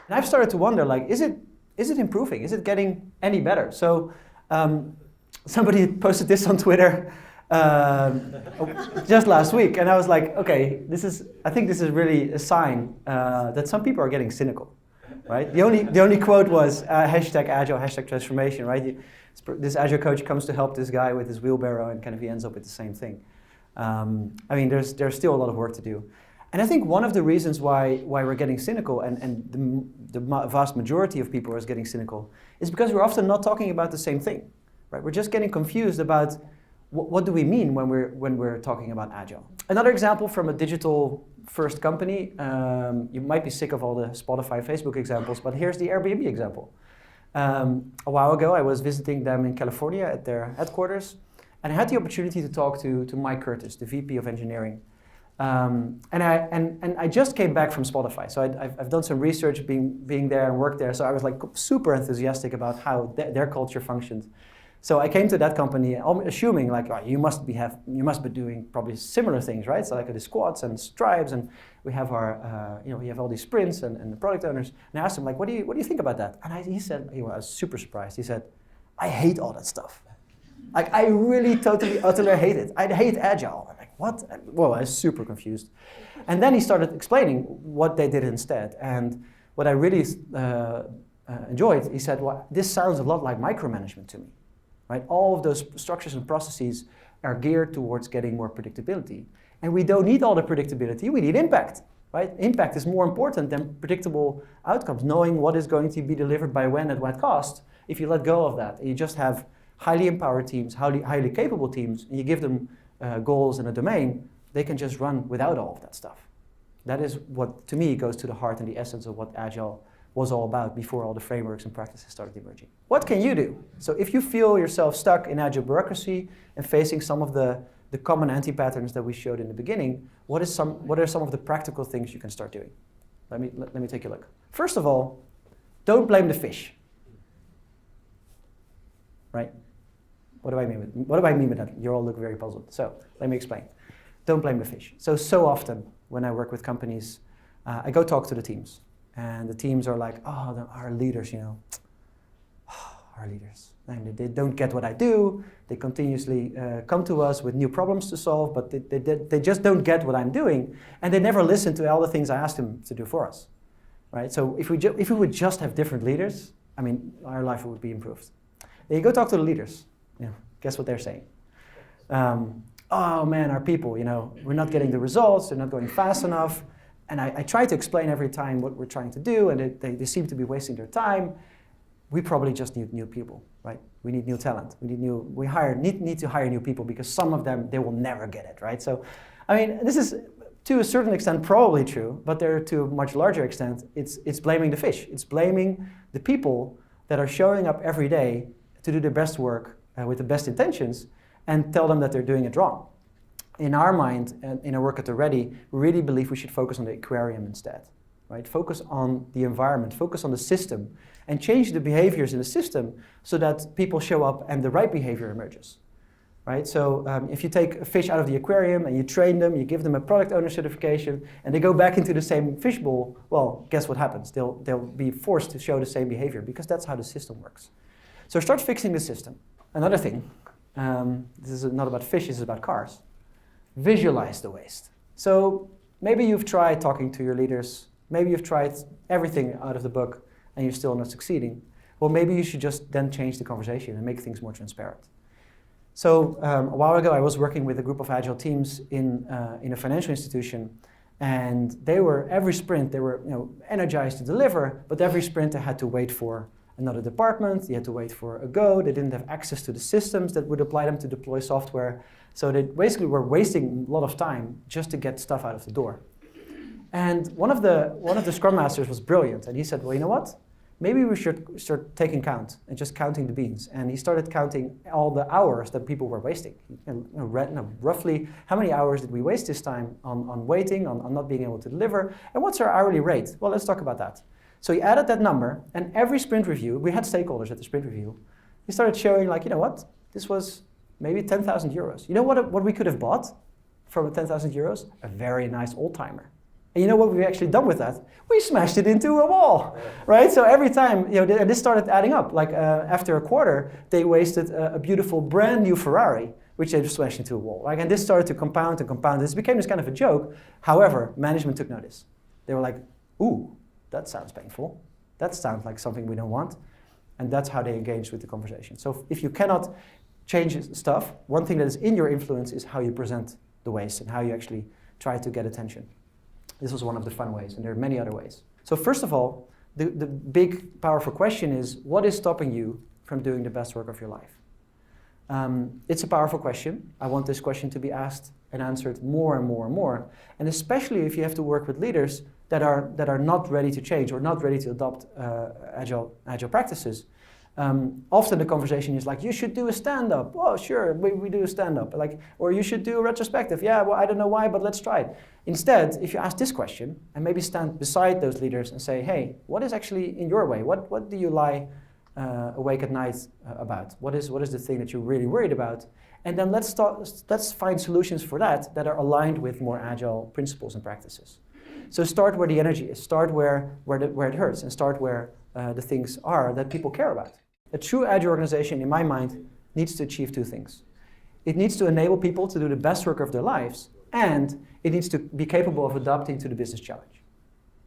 And I've started to wonder, like, is it improving? Is it getting any better? So somebody posted this on Twitter just last week, and I was like, okay, I think this is really a sign that some people are getting cynical, right? The only quote was hashtag agile, hashtag transformation, right? This agile coach comes to help this guy with his wheelbarrow, and kind of he ends up with the same thing. I mean, there's still a lot of work to do. And I think one of the reasons why we're getting cynical, and the vast majority of people are getting cynical, is because we're often not talking about the same thing, right? We're just getting confused about what do we mean when we're talking about agile. Another example from a digital-first company, you might be sick of all the Spotify, Facebook examples, but here's the Airbnb example. A while ago, I was visiting them in California at their headquarters, and I had the opportunity to talk to Mike Curtis, the VP of Engineering. And I just came back from Spotify, so I've done some research being there and worked there, so I was like super enthusiastic about how their culture functioned. So I came to that company assuming like, oh, you must be doing probably similar things, right? So like the squads and stripes, and we have our we have all these sprints and the product owners. And I asked him like, what do you think about that? And he said, I was super surprised. He said, I hate all that stuff. Like I really totally utterly hate it. I hate agile. I'm like, what? Well, I was super confused. And then he started explaining what they did instead. And what I really enjoyed, he said, well, this sounds a lot like micromanagement to me. Right? All of those structures and processes are geared towards getting more predictability. And we don't need all the predictability, we need impact. Right? Impact is more important than predictable outcomes, knowing what is going to be delivered by when at what cost. If you let go of that, and you just have highly empowered teams, highly capable teams, and you give them goals and a domain, they can just run without all of that stuff. That is what, to me, goes to the heart and the essence of what Agile was all about before all the frameworks and practices started emerging. What can you do? So if you feel yourself stuck in agile bureaucracy and facing some of the common anti-patterns that we showed in the beginning, what are some of the practical things you can start doing? Let me take a look. First of all, don't blame the fish. Right? What do I mean with that? You all look very puzzled. So let me explain. Don't blame the fish. So often when I work with companies, I go talk to the teams. And the teams are like, oh, our leaders, our leaders. And they don't get what I do. They continuously come to us with new problems to solve, but they just don't get what I'm doing. And they never listen to all the things I asked them to do for us. Right? So if we would just have different leaders, I mean, our life would be improved. Then you go talk to the leaders. Guess what they're saying? Oh man, our people, we're not getting the results. They're not going fast enough. And I try to explain every time what we're trying to do, and they seem to be wasting their time. We probably just need new people, right? We need new talent. We need to hire new people because some of them, they will never get it, right? So, I mean, this is to a certain extent probably true, but there to a much larger extent, it's blaming the fish. It's blaming the people that are showing up every day to do their best work with the best intentions and tell them that they're doing it wrong. In our mind, and in our work at the Ready, we really believe we should focus on the aquarium instead, right? Focus on the environment, focus on the system, and change the behaviors in the system so that people show up and the right behavior emerges, right? So if you take a fish out of the aquarium and you train them, you give them a product owner certification, and they go back into the same fishbowl, well, guess what happens? They'll be forced to show the same behavior because that's how the system works. So start fixing the system. Another thing, this is not about fish, this is about cars. Visualize the waste. So maybe you've tried talking to your leaders, maybe you've tried everything out of the book and you're still not succeeding. Well, maybe you should just then change the conversation and make things more transparent. So a while ago, I was working with a group of agile teams in a financial institution, and every sprint they were energized to deliver, but every sprint they had to wait for another department, they had to wait for a go, they didn't have access to the systems that would apply them to deploy software. So they basically were wasting a lot of time just to get stuff out of the door. And one of the Scrum Masters was brilliant, and he said, well, you know what? Maybe we should start taking count and just counting the beans. And he started counting all the hours that people were wasting. Roughly, how many hours did we waste this time on waiting, on not being able to deliver? And what's our hourly rate? Well, let's talk about that. So he added that number, and every sprint review, we had stakeholders at the sprint review, he started showing like, you know what? This was maybe 10,000 euros. You know what we could have bought from 10,000 euros? A very nice old timer. And you know what we've actually done with that? We smashed it into a wall, right? So every time, and this started adding up. Like after a quarter, they wasted a beautiful brand new Ferrari, which they just smashed into a wall. Right? And this started to compound and compound. This became this kind of a joke. However, management took notice. They were like, ooh, that sounds painful. That sounds like something we don't want. And that's how they engaged with the conversation. So if you cannot change stuff, one thing that is in your influence is how you present the waste and how you actually try to get attention. This was one of the fun ways, and there are many other ways. So first of all, the big, powerful question is, what is stopping you from doing the best work of your life? It's a powerful question. I want this question to be asked and answered more and more and more. And especially if you have to work with leaders that are not ready to change or not ready to adopt agile practices. Often the conversation is like, you should do a stand-up. Oh, sure, we do a stand-up. Like, or you should do a retrospective. Yeah, well, I don't know why, but let's try it. Instead, if you ask this question and maybe stand beside those leaders and say, hey, what is actually in your way? What do you lie awake at night about? What is the thing that you're really worried about? And then let's find solutions for that are aligned with more agile principles and practices. So start where the energy is. Start where it hurts, and start where the things are that people care about. A true agile organization, in my mind, needs to achieve two things. It needs to enable people to do the best work of their lives, and it needs to be capable of adapting to the business challenge.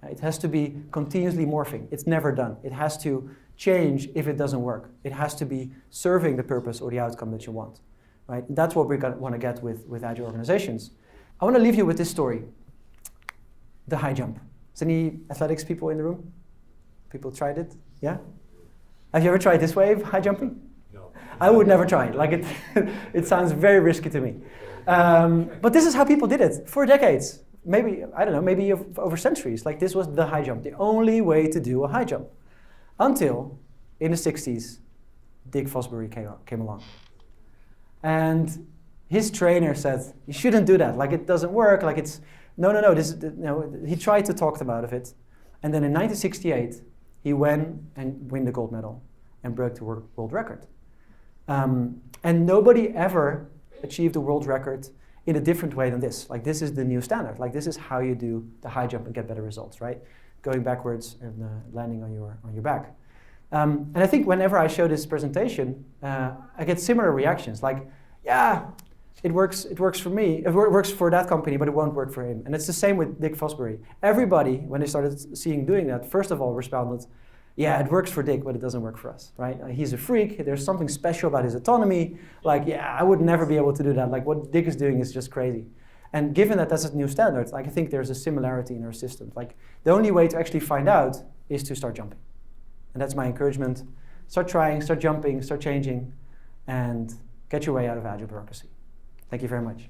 It has to be continuously morphing. It's never done. It has to change if it doesn't work. It has to be serving the purpose or the outcome that you want. Right? That's what we want to get with agile organizations. I want to leave you with this story. The high jump. Is any athletics people in the room? People tried it? Yeah? Have you ever tried this way of high jumping? No. I would never try it. Like it sounds very risky to me. But this is how people did it for decades. Maybe, I don't know, maybe over centuries. Like this was the high jump, the only way to do a high jump. Until, in the 60s, Dick Fosbury came along. And his trainer said, you shouldn't do that. Like it doesn't work. Like it's, no. He tried to talk them out of it. And then in 1968, he went and won the gold medal and broke the world record. And nobody ever achieved a world record in a different way than this. Like this is the new standard. Like this is how you do the high jump and get better results, right? Going backwards and landing on your back. And I think whenever I show this presentation, I get similar reactions. Like, yeah, it works for me. It works for that company, but it won't work for him. And it's the same with Dick Fosbury. Everybody, when they started seeing doing that, first of all responded, yeah, it works for Dick, but it doesn't work for us, right? He's a freak. There's something special about his autonomy. Like, yeah, I would never be able to do that. Like, what Dick is doing is just crazy. And given that that's a new standard, like, I think there's a similarity in our systems. Like, the only way to actually find out is to start jumping. And that's my encouragement. Start trying, start jumping, start changing, and get your way out of agile bureaucracy. Thank you very much.